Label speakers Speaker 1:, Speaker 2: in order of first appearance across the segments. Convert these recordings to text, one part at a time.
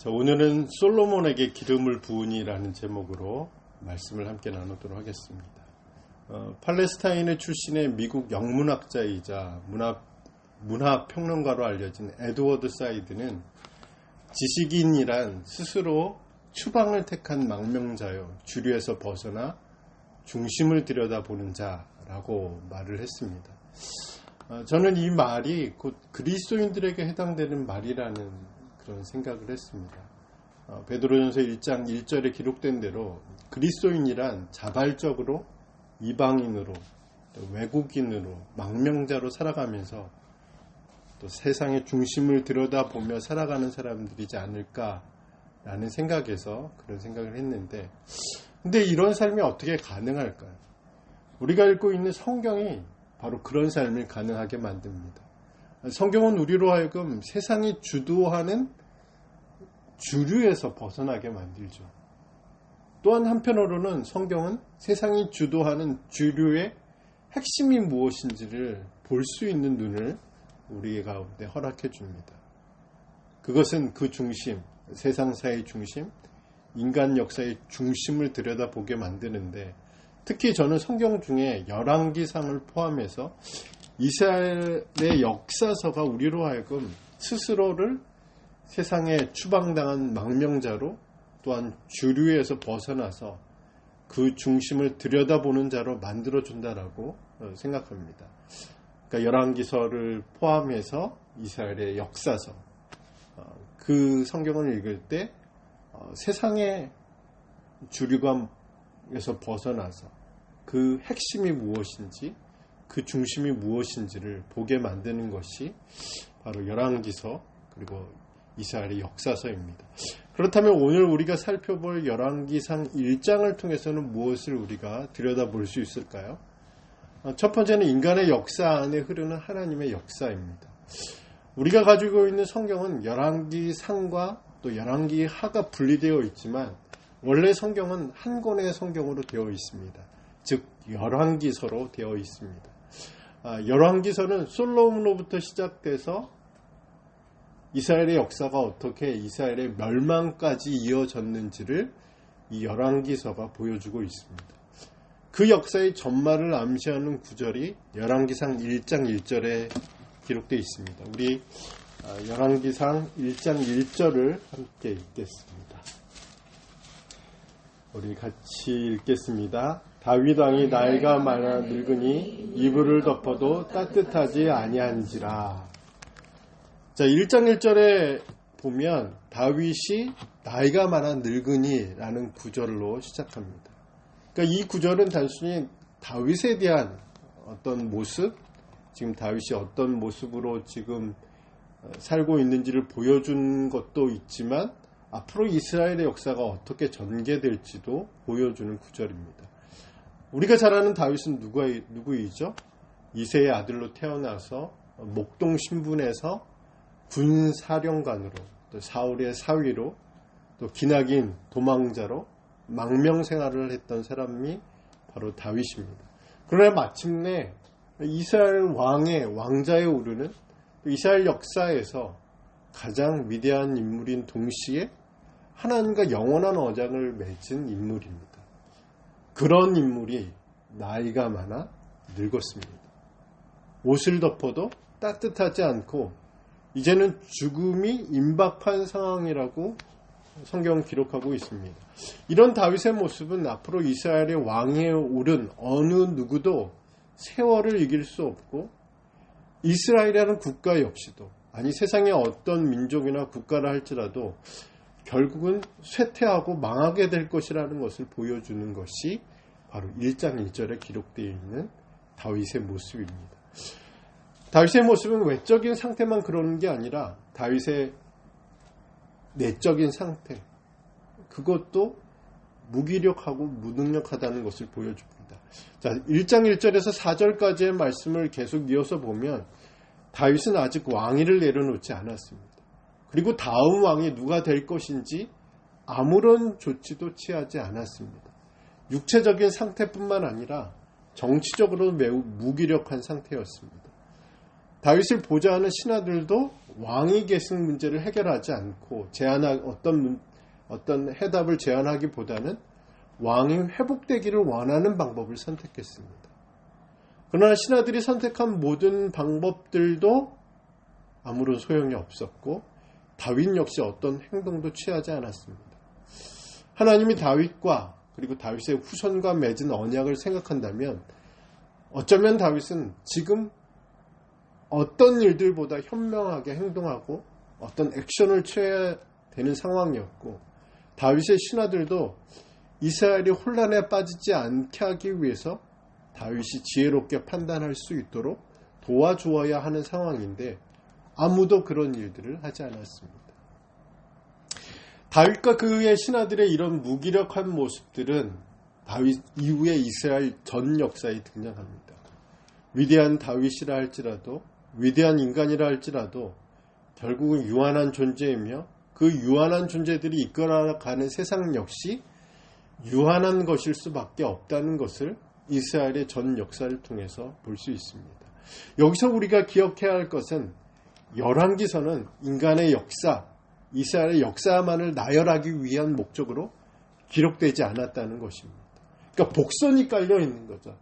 Speaker 1: 자, 오늘은 솔로몬에게 기름을 부으니라는 제목으로 말씀을 함께 나누도록 하겠습니다. 팔레스타인의 출신의 미국 영문학자이자 문화평론가로 알려진 에드워드 사이드는 지식인이란 스스로 추방을 택한 망명자요, 주류에서 벗어나 중심을 들여다보는 자라고 말을 했습니다. 저는 이 말이 곧 그리스도인들에게 해당되는 말이라는 그런 생각을 했습니다. 베드로전서 1장 1절에 기록된 대로 그리스도인이란 자발적으로 이방인으로 또 외국인으로 망명자로 살아가면서 또 세상의 중심을 들여다보며 살아가는 사람들이지 않을까라는 생각에서 그런 생각을 했는데, 근데 이런 삶이 어떻게 가능할까요? 우리가 읽고 있는 성경이 바로 그런 삶을 가능하게 만듭니다. 성경은 우리로 하여금 세상이 주도하는 주류에서 벗어나게 만들죠. 또한 한편으로는 성경은 세상이 주도하는 주류의 핵심이 무엇인지를 볼 수 있는 눈을 우리 가운데 허락해 줍니다. 그것은 그 중심, 세상사의 중심, 인간 역사의 중심을 들여다보게 만드는데, 특히 저는 성경 중에 열왕기상을 포함해서 이스라엘의 역사서가 우리로 하여금 스스로를 세상에 추방당한 망명자로 또한 주류에서 벗어나서 그 중심을 들여다보는 자로 만들어준다라고 생각합니다. 그러니까 열왕기서를 포함해서 이스라엘의 역사서, 그 성경을 읽을 때 세상의 주류감에서 벗어나서 그 핵심이 무엇인지, 그 중심이 무엇인지를 보게 만드는 것이 바로 열왕기서 그리고 이스라엘의 역사서입니다. 그렇다면 오늘 우리가 살펴볼 열왕기상 1장을 통해서는 무엇을 우리가 들여다볼 수 있을까요? 첫 번째는 인간의 역사 안에 흐르는 하나님의 역사입니다. 우리가 가지고 있는 성경은 열왕기상과 또 열왕기하가 분리되어 있지만 원래 성경은 한 권의 성경으로 되어 있습니다. 즉 열왕기서로 되어 있습니다. 열왕기서는 솔로몬으로부터 시작돼서 이스라엘의 역사가 어떻게 이스라엘의 멸망까지 이어졌는지를 이 열왕기서가 보여주고 있습니다. 그 역사의 전말을 암시하는 구절이 열왕기상 1장 1절에 기록되어 있습니다. 우리 열왕기상 1장 1절을 함께 읽겠습니다. 우리 같이 읽겠습니다. 다윗 왕이 나이가 많아 늙으니 이불을 덮어도 따뜻하지 아니한지라. 자, 1장 1절에 보면 다윗이 나이가 많아 늙으니 라는 구절로 시작합니다. 그러니까 이 구절은 단순히 다윗에 대한 어떤 모습, 지금 다윗이 어떤 모습으로 지금 살고 있는지를 보여준 것도 있지만 앞으로 이스라엘의 역사가 어떻게 전개될지도 보여주는 구절입니다. 우리가 잘 아는 다윗은 누구이죠? 이새의 아들로 태어나서 목동 신분에서 군사령관으로, 또 사울의 사위로, 또 기나긴 도망자로 망명 생활을 했던 사람이 바로 다윗입니다. 그러나 마침내 이스라엘 왕자에 오르는 이스라엘 역사에서 가장 위대한 인물인 동시에 하나님과 영원한 언약을 맺은 인물입니다. 그런 인물이 나이가 많아 늙었습니다. 옷을 덮어도 따뜻하지 않고 이제는 죽음이 임박한 상황이라고 성경은 기록하고 있습니다. 이런 다윗의 모습은 앞으로 이스라엘의 왕에 오른 어느 누구도 세월을 이길 수 없고 이스라엘이라는 국가 역시도, 아니 세상의 어떤 민족이나 국가라 할지라도 결국은 쇠퇴하고 망하게 될 것이라는 것을 보여주는 것이 바로 1장 1절에 기록되어 있는 다윗의 모습입니다. 다윗의 모습은 외적인 상태만 그러는 게 아니라 다윗의 내적인 상태, 그것도 무기력하고 무능력하다는 것을 보여줍니다. 자, 1장 1절에서 4절까지의 말씀을 계속 이어서 보면 다윗은 아직 왕위를 내려놓지 않았습니다. 그리고 다음 왕이 누가 될 것인지 아무런 조치도 취하지 않았습니다. 육체적인 상태뿐만 아니라 정치적으로 매우 무기력한 상태였습니다. 다윗을 보좌하는 신하들도 왕위 계승 문제를 해결하지 않고 어떤 해답을 제안하기보다는 왕이 회복되기를 원하는 방법을 선택했습니다. 그러나 신하들이 선택한 모든 방법들도 아무런 소용이 없었고 다윗 역시 어떤 행동도 취하지 않았습니다. 하나님이 다윗과 그리고 다윗의 후손과 맺은 언약을 생각한다면 어쩌면 다윗은 지금 어떤 일들보다 현명하게 행동하고 어떤 액션을 취해야 되는 상황이었고 다윗의 신하들도 이스라엘이 혼란에 빠지지 않게 하기 위해서 다윗이 지혜롭게 판단할 수 있도록 도와주어야 하는 상황인데 아무도 그런 일들을 하지 않았습니다. 다윗과 그의 신하들의 이런 무기력한 모습들은 다윗 이후의 이스라엘 전 역사에 등장합니다. 위대한 다윗이라 할지라도 위대한 인간이라 할지라도 결국은 유한한 존재이며 그 유한한 존재들이 이끌어가는 세상 역시 유한한 것일 수밖에 없다는 것을 이스라엘의 전 역사를 통해서 볼 수 있습니다. 여기서 우리가 기억해야 할 것은 열왕기서는 인간의 역사, 이스라엘의 역사만을 나열하기 위한 목적으로 기록되지 않았다는 것입니다. 그러니까 복선이 깔려 있는 거죠.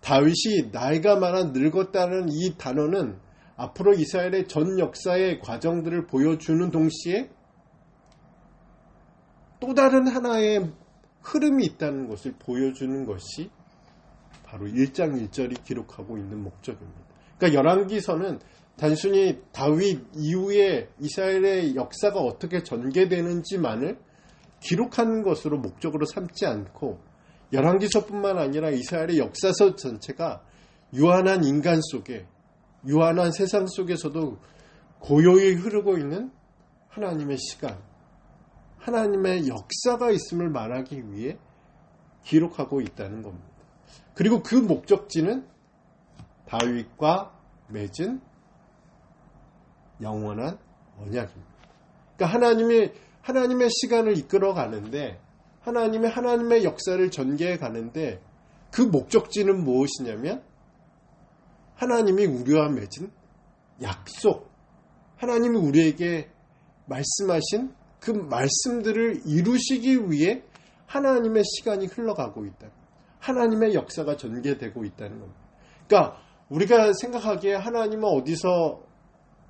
Speaker 1: 다윗이 나이가 많아 늙었다는 이 단어는 앞으로 이스라엘의 전 역사의 과정들을 보여주는 동시에 또 다른 하나의 흐름이 있다는 것을 보여주는 것이 바로 1장 1절이 기록하고 있는 목적입니다. 그러니까 열왕기서는 단순히 다윗 이후에 이스라엘의 역사가 어떻게 전개되는지만을 기록하는 것으로 목적으로 삼지 않고 열왕기서뿐만 아니라 이스라엘의 역사서 전체가 유한한 인간 속에 유한한 세상 속에서도 고요히 흐르고 있는 하나님의 시간, 하나님의 역사가 있음을 말하기 위해 기록하고 있다는 겁니다. 그리고 그 목적지는 다윗과 맺은 영원한 언약입니다. 그러니까 하나님의 시간을 이끌어 가는데 하나님의 역사를 전개해 가는데 그 목적지는 무엇이냐면 하나님이 우리와 맺은 약속, 하나님이 우리에게 말씀하신 그 말씀들을 이루시기 위해 하나님의 시간이 흘러가고 있다. 하나님의 역사가 전개되고 있다는 겁니다. 그러니까 우리가 생각하기에 하나님은 어디서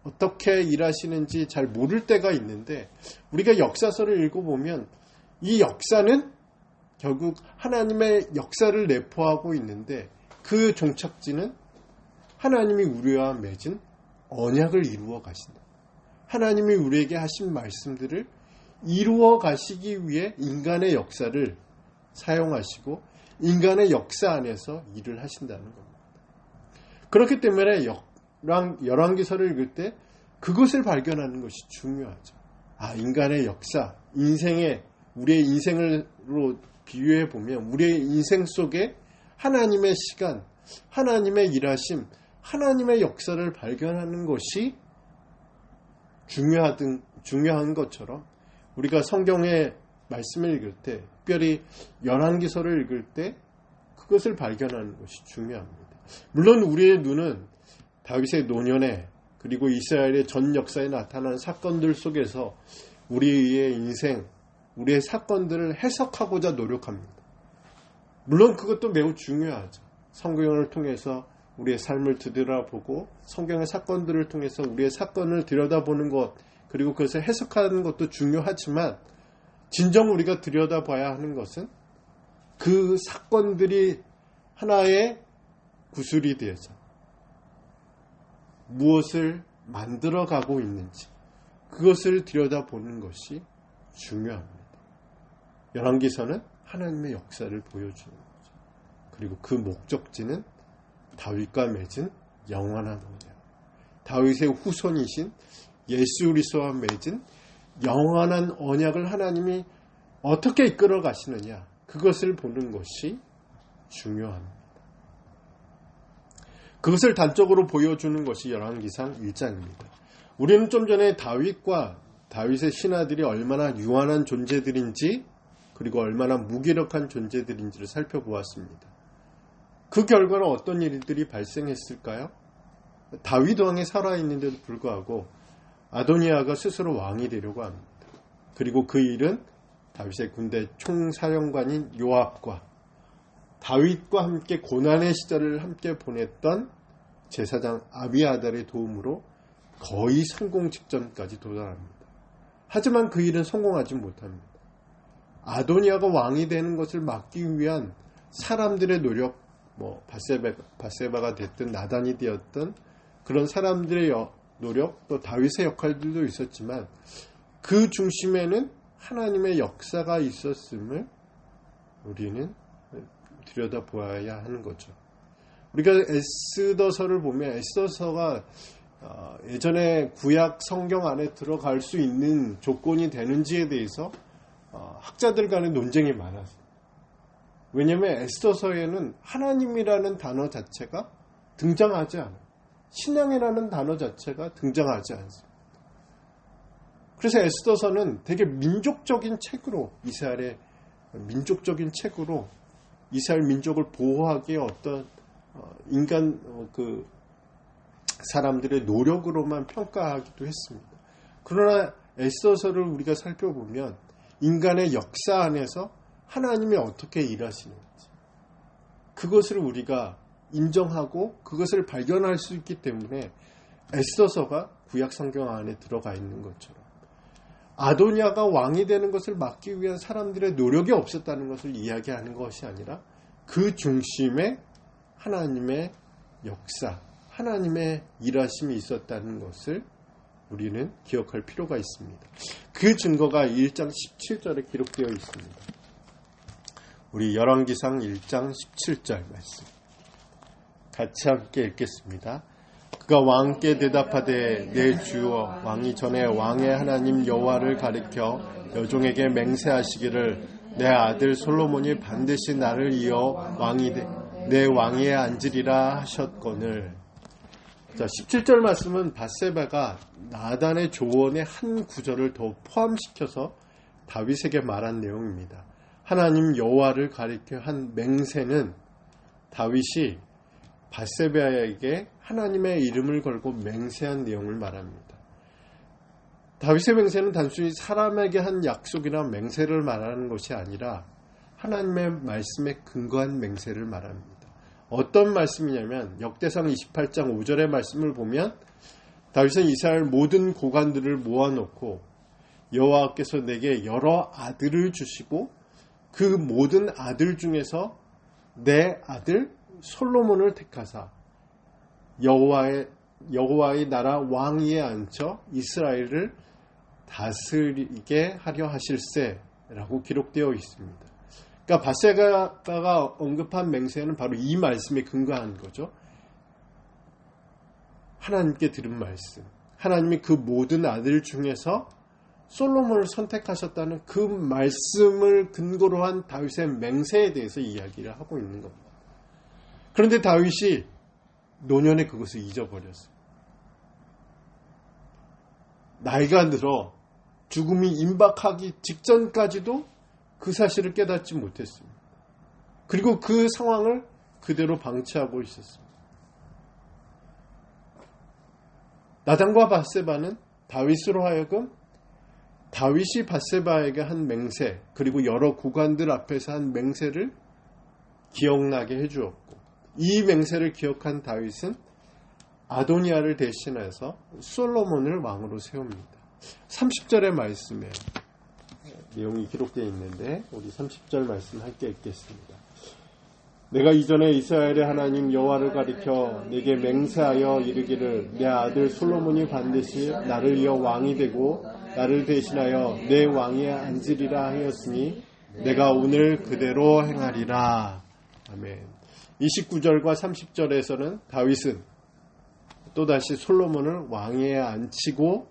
Speaker 1: 어떻게 일하시는지 잘 모를 때가 있는데 우리가 역사서를 읽어보면 이 역사는 결국 하나님의 역사를 내포하고 있는데 그 종착지는 하나님이 우리와 맺은 언약을 이루어 가신다. 하나님이 우리에게 하신 말씀들을 이루어 가시기 위해 인간의 역사를 사용하시고 인간의 역사 안에서 일을 하신다는 겁니다. 그렇기 때문에 열왕기서를 읽을 때 그것을 발견하는 것이 중요하죠. 인간의 역사, 우리의 인생으로 비유해 보면 우리의 인생 속에 하나님의 시간, 하나님의 일하심, 하나님의 역사를 발견하는 것이 중요한 것처럼 우리가 성경의 말씀을 읽을 때, 특별히 열왕기서를 읽을 때 그것을 발견하는 것이 중요합니다. 물론 우리의 눈은 다윗의 노년에 그리고 이스라엘의 전 역사에 나타나는 사건들 속에서 우리의 인생, 우리의 사건들을 해석하고자 노력합니다. 물론 그것도 매우 중요하죠. 성경을 통해서 우리의 삶을 들여다보고 성경의 사건들을 통해서 우리의 사건을 들여다보는 것, 그리고 그것을 해석하는 것도 중요하지만 진정 우리가 들여다봐야 하는 것은 그 사건들이 하나의 구슬이 되어서 무엇을 만들어가고 있는지 그것을 들여다보는 것이 중요합니다. 열왕기서는 하나님의 역사를 보여주는 거죠. 그리고 그 목적지는 다윗과 맺은 영원한 언약, 다윗의 후손이신 예수 그리스도와 맺은 영원한 언약을 하나님이 어떻게 이끌어 가시느냐, 그것을 보는 것이 중요합니다. 그것을 단적으로 보여주는 것이 열왕기상 1장입니다. 우리는 좀 전에 다윗과 다윗의 신하들이 얼마나 유한한 존재들인지 그리고 얼마나 무기력한 존재들인지를 살펴보았습니다. 그 결과는 어떤 일들이 발생했을까요? 다윗 왕이 살아있는데도 불구하고 아도니아가 스스로 왕이 되려고 합니다. 그리고 그 일은 다윗의 군대 총사령관인 요압과 다윗과 함께 고난의 시절을 함께 보냈던 제사장 아비아달의 도움으로 거의 성공 직전까지 도달합니다. 하지만 그 일은 성공하지 못합니다. 아도니아가 왕이 되는 것을 막기 위한 사람들의 노력, 바세바가 됐든 나단이 되었든 그런 사람들의 노력, 또 다윗의 역할들도 있었지만 그 중심에는 하나님의 역사가 있었음을 우리는 들여다보아야 하는 거죠. 우리가 에스더서를 보면 에스더서가 예전에 구약 성경 안에 들어갈 수 있는 조건이 되는지에 대해서 학자들 간의 논쟁이 많았어요. 왜냐하면 에스더서에는 하나님이라는 단어 자체가 등장하지 않아요. 신앙이라는 단어 자체가 등장하지 않습니다. 그래서 에스더서는 되게 민족적인 책으로, 이스라엘의 민족적인 책으로 이스라엘 민족을 보호하기에 어떤 인간 사람들의 노력으로만 평가하기도 했습니다. 그러나 에스더서를 우리가 살펴보면 인간의 역사 안에서 하나님이 어떻게 일하시는지 그것을 우리가 인정하고 그것을 발견할 수 있기 때문에 에스더서가 구약 성경 안에 들어가 있는 것처럼 아도니아가 왕이 되는 것을 막기 위한 사람들의 노력이 없었다는 것을 이야기하는 것이 아니라 그 중심에 하나님의 역사, 하나님의 일하심이 있었다는 것을 우리는 기억할 필요가 있습니다. 그 증거가 1장 17절에 기록되어 있습니다. 우리 열왕기상 1장 17절 말씀 같이 함께 읽겠습니다. 그가 왕께 대답하되 내 주여 왕이 전에 왕의 하나님 여호와를 가리켜 여종에게 맹세하시기를 내 아들 솔로몬이 반드시 나를 이어 왕이 내 왕위에 앉으리라 하셨거늘. 자, 17절 말씀은 밧세바가 나단의 조언의 한 구절을 더 포함시켜서 다윗에게 말한 내용입니다. 하나님 여호와를 가리켜 한 맹세는 다윗이 밧세바에게 하나님의 이름을 걸고 맹세한 내용을 말합니다. 다윗의 맹세는 단순히 사람에게 한 약속이나 맹세를 말하는 것이 아니라 하나님의 말씀에 근거한 맹세를 말합니다. 어떤 말씀이냐면 역대상 28장 5절의 말씀을 보면 다윗은 이스라엘 모든 고관들을 모아놓고 여호와께서 내게 여러 아들을 주시고 그 모든 아들 중에서 내 아들 솔로몬을 택하사 여호와의 나라 왕위에 앉혀 이스라엘을 다스리게 하려 하실세라고 기록되어 있습니다. 그러니까 밧세바가 언급한 맹세는 바로 이 말씀에 근거한 거죠. 하나님께 들은 말씀, 하나님이 그 모든 아들 중에서 솔로몬을 선택하셨다는 그 말씀을 근거로 한 다윗의 맹세에 대해서 이야기를 하고 있는 겁니다. 그런데 다윗이 노년에 그것을 잊어버렸어요. 나이가 들어 죽음이 임박하기 직전까지도 그 사실을 깨닫지 못했습니다. 그리고 그 상황을 그대로 방치하고 있었습니다. 나단과 밧세바는 다윗으로 하여금 다윗이 밧세바에게 한 맹세, 그리고 여러 구관들 앞에서 한 맹세를 기억나게 해주었고, 이 맹세를 기억한 다윗은 아도니아를 대신해서 솔로몬을 왕으로 세웁니다. 30절의 말씀에 내용이 기록되어 있는데 우리 30절 말씀 함께 읽겠습니다. 내가 이전에 이스라엘의 하나님 여호와를 가리켜 내게 맹세하여 이르기를 내 아들 솔로몬이 반드시 나를 이어 왕이 되고 나를 대신하여 내 왕위에 앉으리라 하였으니 내가 오늘 그대로 행하리라. 아멘. 29절과 30절에서는 다윗은 또다시 솔로몬을 왕위에 앉히고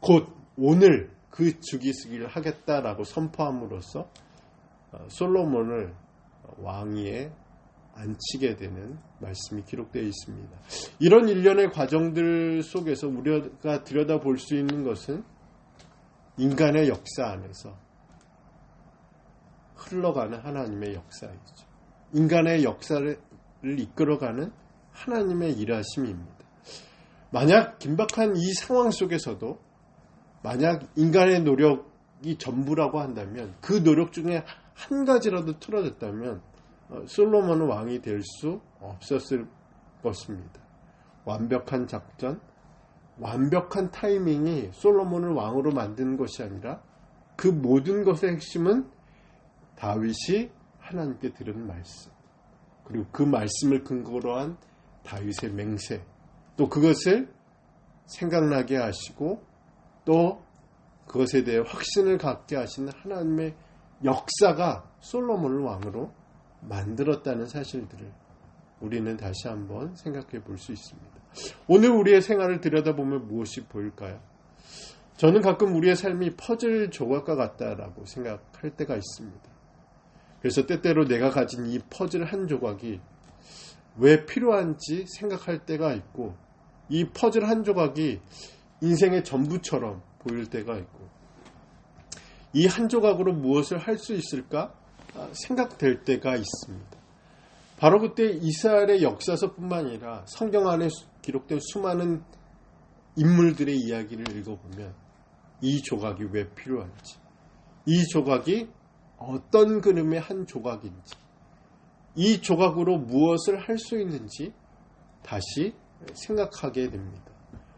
Speaker 1: 곧 오늘 그 즉위식을 하겠다라고 선포함으로써 솔로몬을 왕위에 앉히게 되는 말씀이 기록되어 있습니다. 이런 일련의 과정들 속에서 우리가 들여다볼 수 있는 것은 인간의 역사 안에서 흘러가는 하나님의 역사이죠. 인간의 역사를 이끌어가는 하나님의 일하심입니다. 만약 긴박한 이 상황 속에서도 만약 인간의 노력이 전부라고 한다면 그 노력 중에 한 가지라도 틀어졌다면 솔로몬은 왕이 될 수 없었을 것입니다. 완벽한 작전, 완벽한 타이밍이 솔로몬을 왕으로 만드는 것이 아니라 그 모든 것의 핵심은 다윗이 하나님께 들은 말씀, 그리고 그 말씀을 근거로 한 다윗의 맹세, 또 그것을 생각나게 하시고 또 그것에 대해 확신을 갖게 하시는 하나님의 역사가 솔로몬을 왕으로 만들었다는 사실들을 우리는 다시 한번 생각해 볼 수 있습니다. 오늘 우리의 생활을 들여다보면 무엇이 보일까요? 저는 가끔 우리의 삶이 퍼즐 조각과 같다라고 생각할 때가 있습니다. 그래서 때때로 내가 가진 이 퍼즐 한 조각이 왜 필요한지 생각할 때가 있고, 이 퍼즐 한 조각이 인생의 전부처럼 보일 때가 있고, 이 한 조각으로 무엇을 할 수 있을까 생각될 때가 있습니다. 바로 그때 이스라엘의 역사서뿐만 아니라 성경 안에 기록된 수많은 인물들의 이야기를 읽어보면 이 조각이 왜 필요한지, 이 조각이 어떤 그림의 한 조각인지, 이 조각으로 무엇을 할 수 있는지 다시 생각하게 됩니다.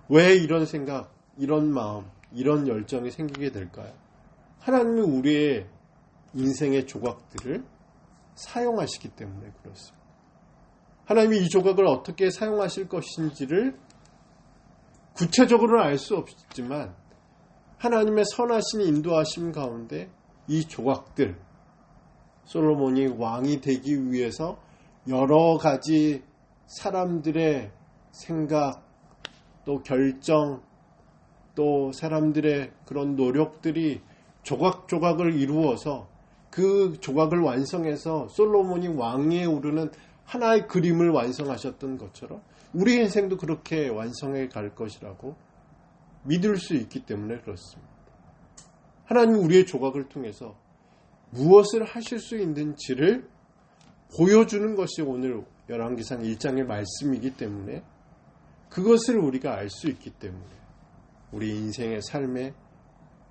Speaker 1: 왜 이런 생각, 이런 마음, 이런 열정이 생기게 될까요? 하나님이 우리의 인생의 조각들을 사용하시기 때문에 그렇습니다. 하나님이 이 조각을 어떻게 사용하실 것인지를 구체적으로는 알 수 없지만 하나님의 선하신 인도하심 가운데 이 조각들, 솔로몬이 왕이 되기 위해서 여러 가지 사람들의 생각, 또 결정, 또 사람들의 그런 노력들이 조각조각을 이루어서 그 조각을 완성해서 솔로몬이 왕위에 오르는 하나의 그림을 완성하셨던 것처럼 우리 인생도 그렇게 완성해 갈 것이라고 믿을 수 있기 때문에 그렇습니다. 하나님이 우리의 조각을 통해서 무엇을 하실 수 있는지를 보여주는 것이 오늘 열왕기상 1장의 말씀이기 때문에 그것을 우리가 알 수 있기 때문에 우리 인생의 삶의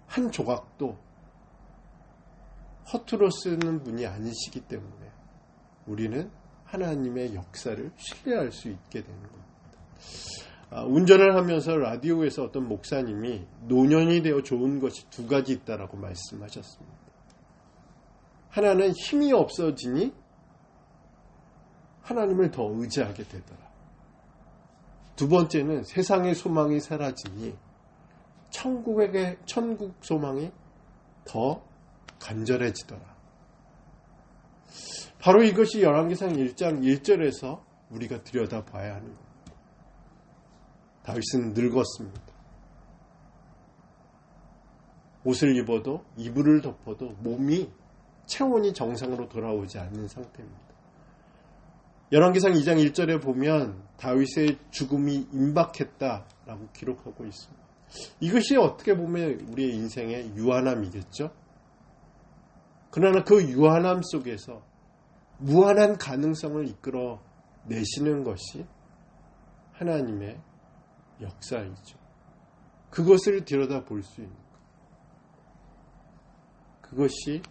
Speaker 1: 한 조각도 허투루 쓰는 분이 아니시기 때문에 우리는 하나님의 역사를 신뢰할 수 있게 되는 겁니다. 운전을 하면서 라디오에서 어떤 목사님이 노년이 되어 좋은 것이 두 가지 있다라고 말씀하셨습니다. 하나는 힘이 없어지니 하나님을 더 의지하게 되더라. 두 번째는 세상의 소망이 사라지니 천국 소망이 더 간절해지더라. 바로 이것이 열왕기상 1장 1절에서 우리가 들여다봐야 하는 겁니다. 다윗은 늙었습니다. 옷을 입어도 이불을 덮어도 몸이 체온이 정상으로 돌아오지 않는 상태입니다. 열왕기상 2장 1절에 보면 다윗의 죽음이 임박했다라고 기록하고 있습니다. 이것이 어떻게 보면 우리의 인생의 유한함이겠죠. 그러나 그 유한함 속에서 무한한 가능성을 이끌어 내시는 것이 하나님의 역사이죠. 그것을 들여다볼 수 있는 것. 그것이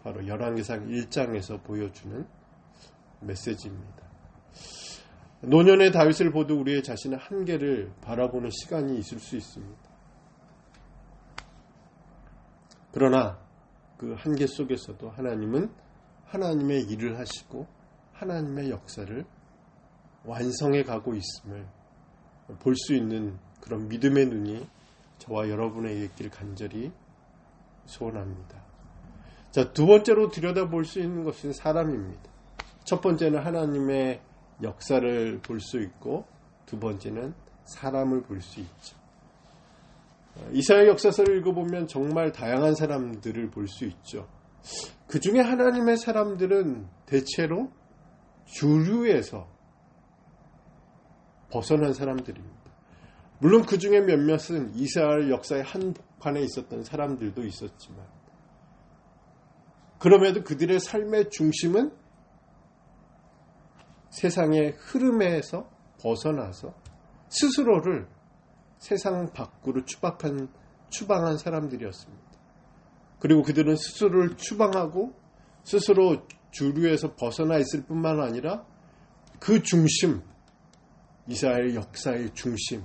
Speaker 1: 바로 열왕기상 1장에서 보여주는 메시지입니다. 노년의 다윗을 보도 우리의 자신의 한계를 바라보는 시간이 있을 수 있습니다. 그러나 그 한계 속에서도 하나님은 하나님의 일을 하시고 하나님의 역사를 완성해 가고 있음을 볼 수 있는 그런 믿음의 눈이 저와 여러분에게 있길 간절히 소원합니다. 자, 두 번째로 들여다볼 수 있는 것은 사람입니다. 첫 번째는 하나님의 역사를 볼 수 있고 두 번째는 사람을 볼 수 있죠. 이사야 역사서를 읽어보면 정말 다양한 사람들을 볼 수 있죠. 그 중에 하나님의 사람들은 대체로 주류에서 벗어난 사람들입니다. 물론 그 중에 몇몇은 이스라엘 역사의 한복판에 있었던 사람들도 있었지만 그럼에도 그들의 삶의 중심은 세상의 흐름에서 벗어나서 스스로를 세상 밖으로 추방한 사람들이었습니다. 그리고 그들은 스스로를 추방하고 스스로 주류에서 벗어나 있을 뿐만 아니라 그 중심, 이스라엘 역사의 중심,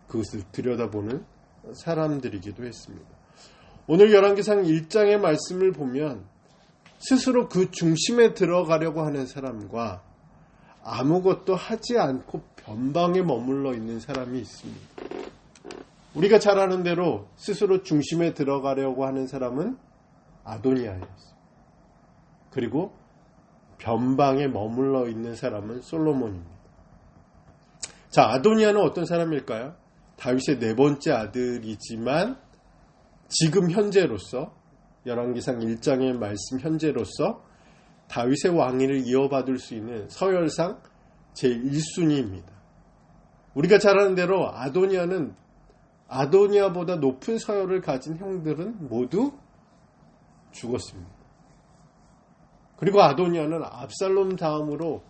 Speaker 1: 그것을 들여다보는 사람들이기도 했습니다. 오늘 열왕기상 1장의 말씀을 보면 스스로 그 중심에 들어가려고 하는 사람과 아무것도 하지 않고 변방에 머물러 있는 사람이 있습니다. 우리가 잘 아는 대로 스스로 중심에 들어가려고 하는 사람은 아도니아였어요. 그리고 변방에 머물러 있는 사람은 솔로몬입니다. 자, 아도니아는 어떤 사람일까요? 다윗의 네 번째 아들이지만 지금 현재로서 열왕기상 1장의 말씀 현재로서 다윗의 왕위를 이어받을 수 있는 서열상 제1순위입니다. 우리가 잘 아는 대로 아도니아보다 높은 서열을 가진 형들은 모두 죽었습니다. 그리고 아도니아는 압살롬 다음으로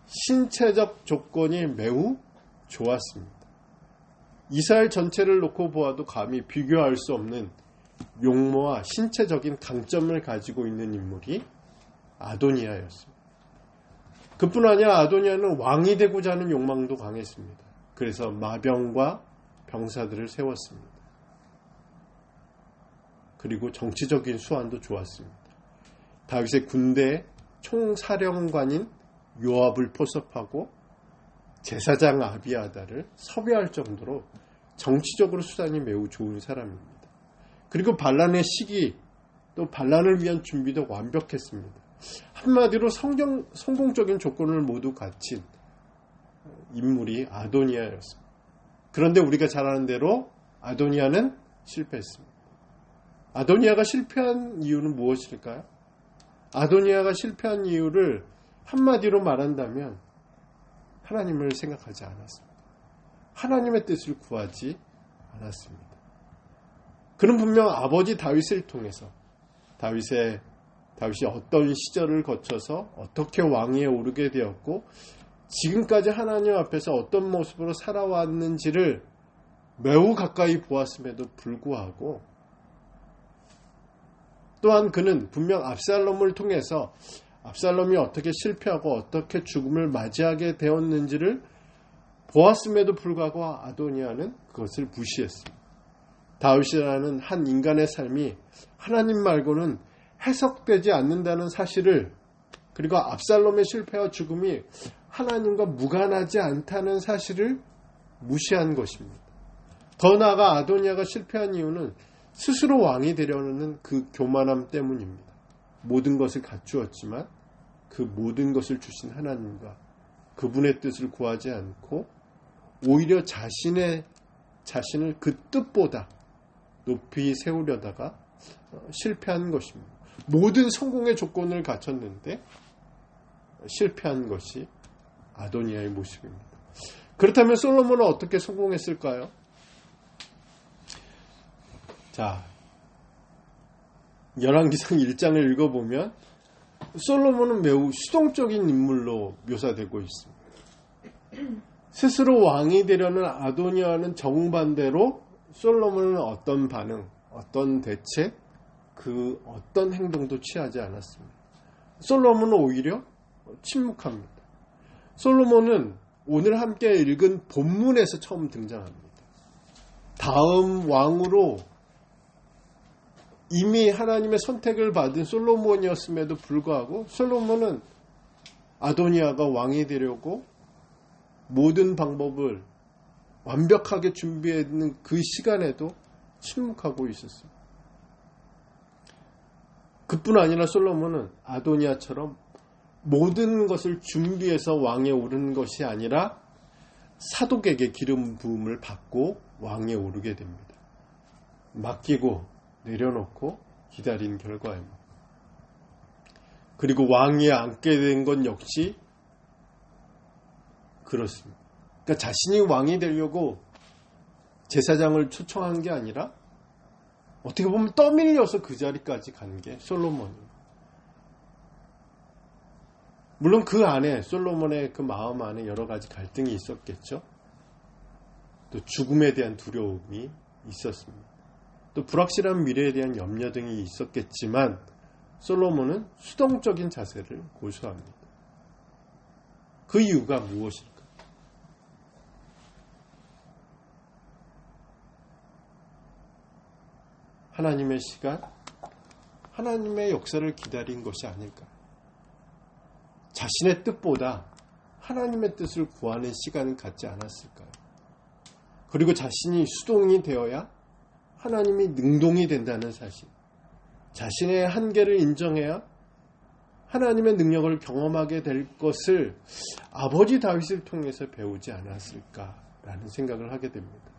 Speaker 1: 신체적 조건이 매우 좋았습니다. 이스라엘 전체를 놓고 보아도 감히 비교할 수 없는 용모와 신체적인 강점을 가지고 있는 인물이 아도니아였습니다. 그뿐 아니라 아도니아는 왕이 되고자 하는 욕망도 강했습니다. 그래서 마병과 병사들을 세웠습니다. 그리고 정치적인 수완도 좋았습니다. 다윗의 군대 총사령관인 요압을 포섭하고 제사장 아비아다를 섭외할 정도로 정치적으로 수단이 매우 좋은 사람입니다. 그리고 반란의 시기, 또 반란을 위한 준비도 완벽했습니다. 한마디로 성공적인 조건을 모두 갖춘 인물이 아도니아였습니다. 그런데 우리가 잘 아는 대로 아도니아는 실패했습니다. 아도니아가 실패한 이유는 무엇일까요? 아도니아가 실패한 이유를 한마디로 말한다면 하나님을 생각하지 않았습니다. 하나님의 뜻을 구하지 않았습니다. 그는 분명 아버지 다윗을 통해서 다윗이 어떤 시절을 거쳐서 어떻게 왕위에 오르게 되었고 지금까지 하나님 앞에서 어떤 모습으로 살아왔는지를 매우 가까이 보았음에도 불구하고 또한 그는 분명 압살롬을 통해서 압살롬이 어떻게 실패하고 어떻게 죽음을 맞이하게 되었는지를 보았음에도 불구하고 아도니아는 그것을 무시했습니다. 다윗이라는 한 인간의 삶이 하나님 말고는 해석되지 않는다는 사실을, 그리고 압살롬의 실패와 죽음이 하나님과 무관하지 않다는 사실을 무시한 것입니다. 더 나아가 아도니아가 실패한 이유는 스스로 왕이 되려는 그 교만함 때문입니다. 모든 것을 갖추었지만 그 모든 것을 주신 하나님과 그분의 뜻을 구하지 않고 오히려 자신을 그 뜻보다 높이 세우려다가 실패한 것입니다. 모든 성공의 조건을 갖췄는데 실패한 것이 아도니아의 모습입니다. 그렇다면 솔로몬은 어떻게 성공했을까요? 자, 열왕기상 1장을 읽어보면 솔로몬은 매우 수동적인 인물로 묘사되고 있습니다. 스스로 왕이 되려는 아도니아는 정반대로 솔로몬은 어떤 반응, 어떤 대책, 그 어떤 행동도 취하지 않았습니다. 솔로몬은 오히려 침묵합니다. 솔로몬은 오늘 함께 읽은 본문에서 처음 등장합니다. 다음 왕으로 이미 하나님의 선택을 받은 솔로몬이었음에도 불구하고 솔로몬은 아도니아가 왕이 되려고 모든 방법을 완벽하게 준비했는 그 시간에도 침묵하고 있었습니다. 그뿐 아니라 솔로몬은 아도니아처럼 모든 것을 준비해서 왕에 오르는 것이 아니라 사독에게 기름 부음을 받고 왕에 오르게 됩니다. 맡기고 내려놓고 기다린 결과입니다. 그리고 왕위에 앉게 된 건 역시 그렇습니다. 그러니까 자신이 왕이 되려고 제사장을 초청한 게 아니라 어떻게 보면 떠밀려서 그 자리까지 간 게 솔로몬입니다. 물론 그 안에 솔로몬의 그 마음 안에 여러 가지 갈등이 있었겠죠. 또 죽음에 대한 두려움이 있었습니다. 또 불확실한 미래에 대한 염려 등이 있었겠지만 솔로몬은 수동적인 자세를 고수합니다. 그 이유가 무엇일까? 하나님의 시간, 하나님의 역사를 기다린 것이 아닐까? 자신의 뜻보다 하나님의 뜻을 구하는 시간을 갖지 않았을까요? 그리고 자신이 수동이 되어야 하나님이 능동이 된다는 사실, 자신의 한계를 인정해야 하나님의 능력을 경험하게 될 것을 아버지 다윗을 통해서 배우지 않았을까라는 생각을 하게 됩니다.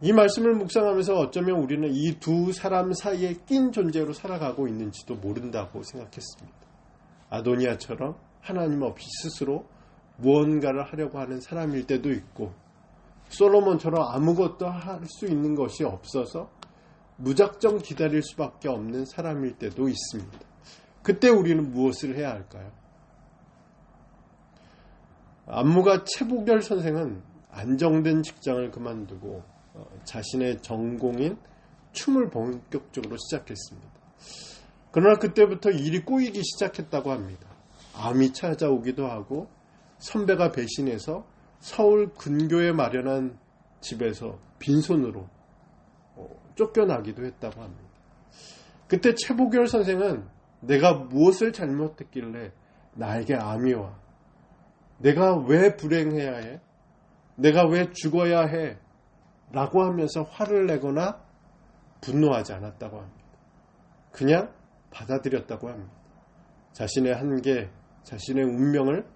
Speaker 1: 이 말씀을 묵상하면서 어쩌면 우리는 이 두 사람 사이에 낀 존재로 살아가고 있는지도 모른다고 생각했습니다. 아도니아처럼 하나님 없이 스스로 무언가를 하려고 하는 사람일 때도 있고, 솔로몬처럼 아무것도 할 수 있는 것이 없어서 무작정 기다릴 수밖에 없는 사람일 때도 있습니다. 그때 우리는 무엇을 해야 할까요? 안무가 최보결 선생은 안정된 직장을 그만두고 자신의 전공인 춤을 본격적으로 시작했습니다. 그러나 그때부터 일이 꼬이기 시작했다고 합니다. 암이 찾아오기도 하고 선배가 배신해서 서울 근교에 마련한 집에서 빈손으로 쫓겨나기도 했다고 합니다. 그때 최보결 선생은 내가 무엇을 잘못했길래 나에게 암이 와? 내가 왜 불행해야 해? 내가 왜 죽어야 해? 라고 하면서 화를 내거나 분노하지 않았다고 합니다. 그냥 받아들였다고 합니다. 자신의 한계, 자신의 운명을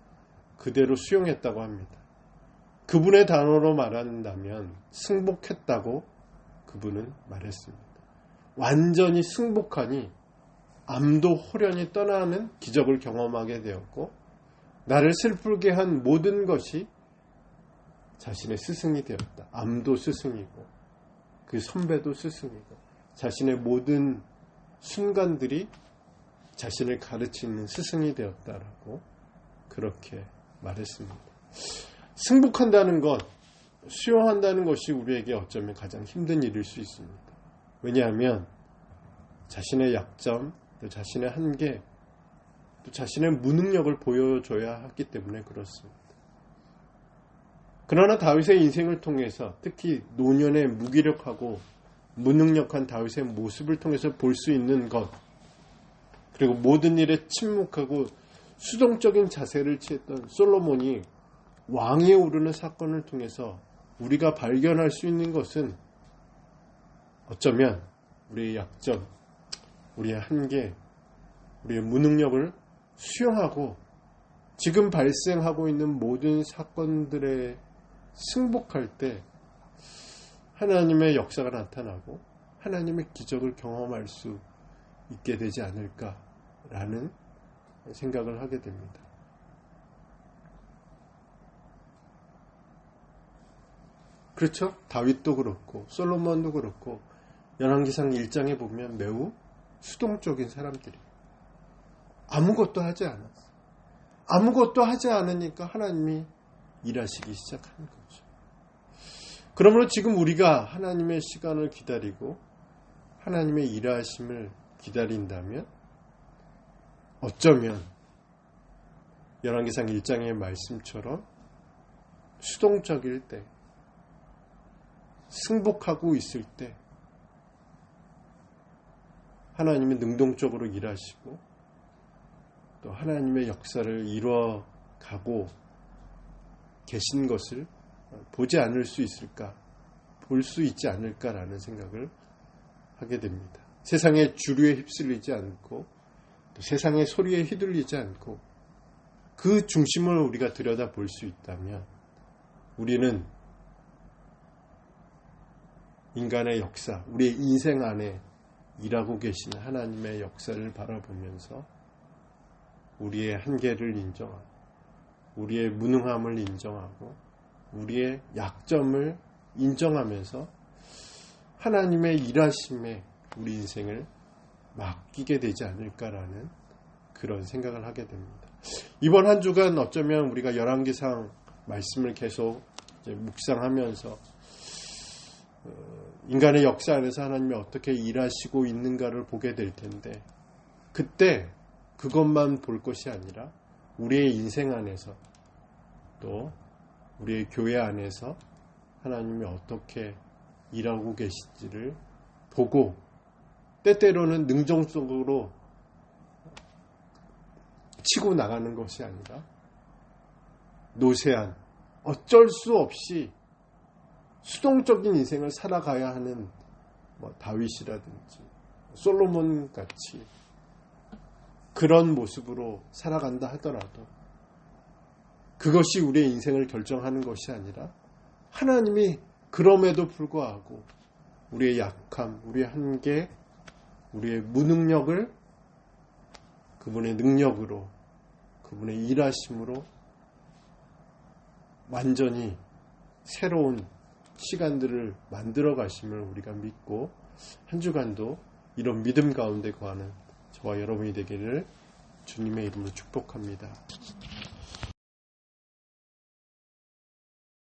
Speaker 1: 그대로 수용했다고 합니다. 그분의 단어로 말한다면 승복했다고 그분은 말했습니다. 완전히 승복하니 암도 호련히 떠나는 기적을 경험하게 되었고, 나를 슬프게 한 모든 것이 자신의 스승이 되었다. 암도 스승이고 그 선배도 스승이고 자신의 모든 순간들이 자신을 가르치는 스승이 되었다라고 그렇게 말했습니다. 승복한다는 것, 수용한다는 것이 우리에게 어쩌면 가장 힘든 일일 수 있습니다. 왜냐하면 자신의 약점, 또 자신의 한계, 또 자신의 무능력을 보여줘야 하기 때문에 그렇습니다. 그러나 다윗의 인생을 통해서 특히 노년의 무기력하고 무능력한 다윗의 모습을 통해서 볼 수 있는 것, 그리고 모든 일에 침묵하고 수동적인 자세를 취했던 솔로몬이 왕위에 오르는 사건을 통해서 우리가 발견할 수 있는 것은 어쩌면 우리의 약점, 우리의 한계, 우리의 무능력을 수용하고 지금 발생하고 있는 모든 사건들에 승복할 때 하나님의 역사가 나타나고 하나님의 기적을 경험할 수 있게 되지 않을까라는 생각을 하게 됩니다. 그렇죠? 다윗도 그렇고 솔로몬도 그렇고 열왕기상 1장에 보면 매우 수동적인 사람들이 아무것도 하지 않았어요. 아무것도 하지 않으니까 하나님이 일하시기 시작하는 거죠. 그러므로 지금 우리가 하나님의 시간을 기다리고 하나님의 일하심을 기다린다면 어쩌면 열왕기상 1장의 말씀처럼 수동적일 때, 승복하고 있을 때 하나님이 능동적으로 일하시고 또 하나님의 역사를 이루어가고 계신 것을 보지 않을 수 있을까, 볼 수 있지 않을까라는 생각을 하게 됩니다. 세상의 주류에 휩쓸리지 않고 또 세상의 소리에 휘둘리지 않고 그 중심을 우리가 들여다볼 수 있다면 우리는 인간의 역사, 우리의 인생 안에 일하고 계신 하나님의 역사를 바라보면서 우리의 한계를 인정하고 우리의 무능함을 인정하고 우리의 약점을 인정하면서 하나님의 일하심에 우리 인생을 맡기게 되지 않을까라는 그런 생각을 하게 됩니다. 이번 한 주간 어쩌면 우리가 열왕기상 말씀을 계속 이제 묵상하면서 인간의 역사 안에서 하나님이 어떻게 일하시고 있는가를 보게 될 텐데, 그때 그것만 볼 것이 아니라 우리의 인생 안에서 또 우리의 교회 안에서 하나님이 어떻게 일하고 계신지를 보고, 때때로는 능동적으로 치고 나가는 것이 아니라 노세한 어쩔 수 없이 수동적인 인생을 살아가야 하는 다윗이라든지 솔로몬 같이 그런 모습으로 살아간다 하더라도 그것이 우리의 인생을 결정하는 것이 아니라 하나님이 그럼에도 불구하고 우리의 약함, 우리의 한계, 우리의 무능력을 그분의 능력으로, 그분의 일하심으로 완전히 새로운 시간들을 만들어 가심을 우리가 믿고, 한 주간도 이런 믿음 가운데 거하는 저와 여러분이 되기를 주님의 이름으로 축복합니다.